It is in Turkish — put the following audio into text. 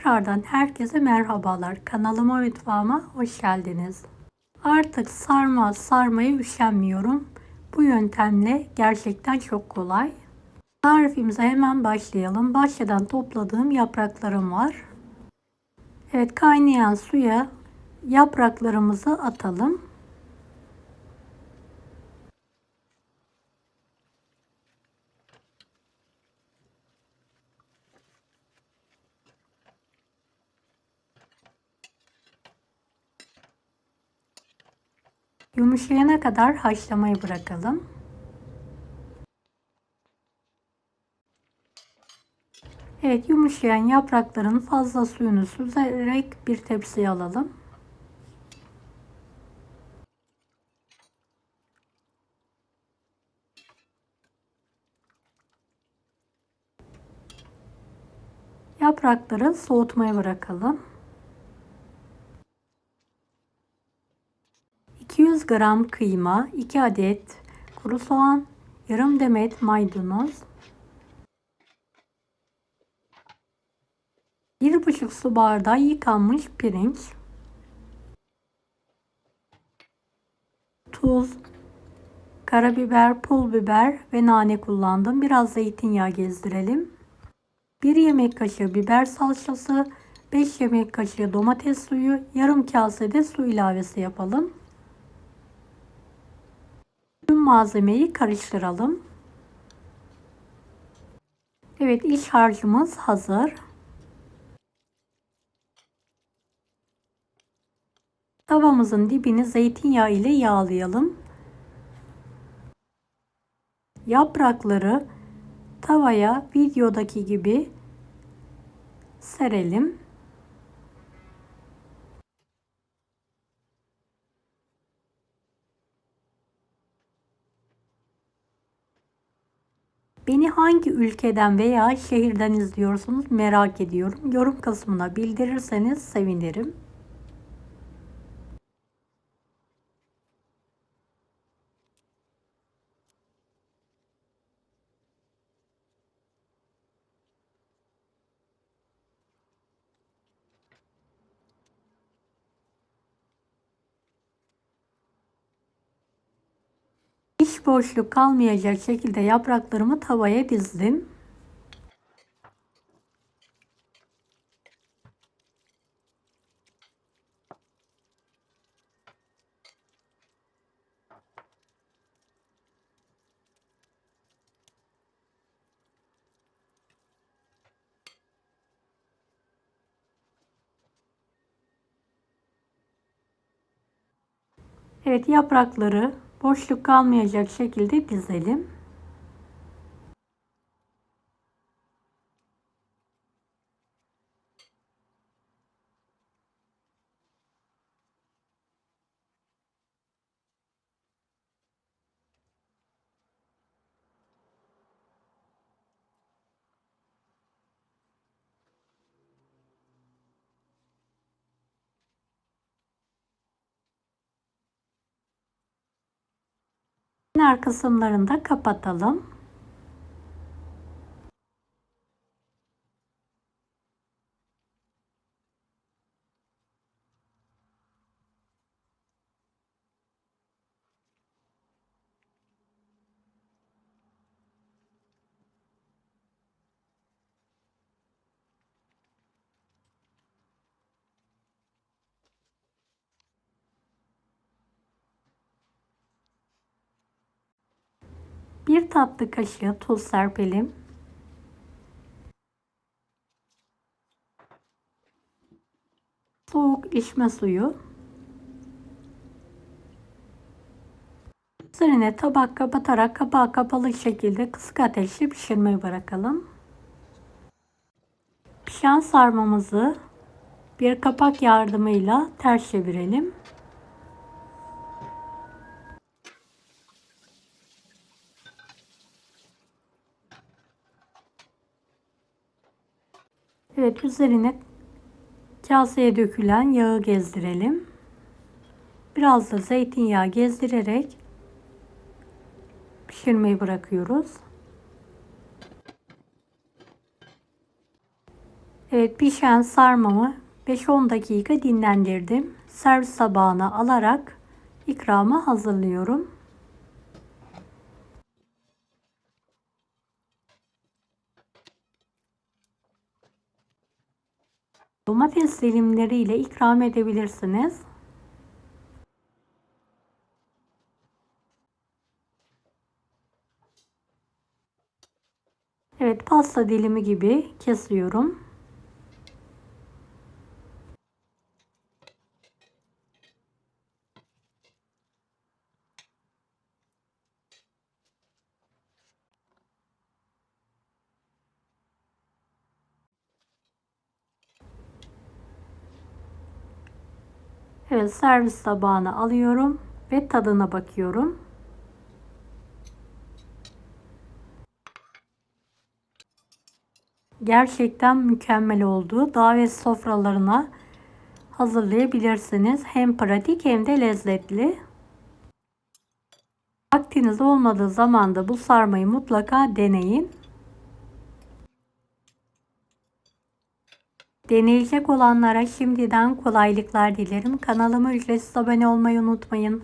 Tekrardan herkese merhabalar. Kanalıma, mutfağıma hoş geldiniz. Artık sarmaya üşenmiyorum. Bu yöntemle gerçekten çok kolay. Tarifimize hemen başlayalım. Bahçeden topladığım yapraklarım var. Evet, kaynayan suya yapraklarımızı atalım. Yumuşayana kadar haşlamayı bırakalım. Evet, yumuşayan yaprakların fazla suyunu süzerek bir tepsiye alalım. Yaprakları soğutmaya bırakalım. 200 gram kıyma, 2 adet kuru soğan, yarım demet maydanoz, 1,5 su bardağı yıkanmış pirinç, tuz, karabiber, pul biber ve nane kullandım. Biraz zeytinyağı gezdirelim. 1 yemek kaşığı biber salçası, 5 yemek kaşığı domates suyu, yarım kase de su ilavesi yapalım. Tüm malzemeyi karıştıralım. Evet, iç harcımız hazır. Tavamızın dibini zeytinyağı ile yağlayalım. Yaprakları tavaya videodaki gibi serelim. Beni hangi ülkeden veya şehirden izliyorsunuz merak ediyorum. Yorum kısmına bildirirseniz sevinirim. Hiç boşluk kalmayacak şekilde yapraklarımı tavaya dizdim. Evet, yaprakları boşluk kalmayacak şekilde dizelim. Kenar kısımlarını da kapatalım. Bir tatlı kaşığı tuz serpelim. Soğuk içme suyu. Üzerine tabak kapatarak kapağı kapalı şekilde kısık ateşte pişirmeye bırakalım. Pişen sarmamızı bir kapak yardımıyla ters çevirelim. Evet, üzerine kaseye dökülen yağı gezdirelim. Biraz da zeytinyağı gezdirerek pişirmeyi bırakıyoruz. Evet, pişen sarmamı 5-10 dakika dinlendirdim. Servis tabağına alarak ikramı hazırlıyorum. Domates dilimleriyle ikram edebilirsiniz. Evet, pasta dilimi gibi kesiyorum. Evet, servis tabağına alıyorum ve tadına bakıyorum. Gerçekten mükemmel oldu. Davet sofralarına hazırlayabilirsiniz. Hem pratik hem de lezzetli. Vaktiniz olmadığı zaman da bu sarmayı mutlaka deneyin. Deneyecek olanlara şimdiden kolaylıklar dilerim. Kanalıma ücretsiz abone olmayı unutmayın.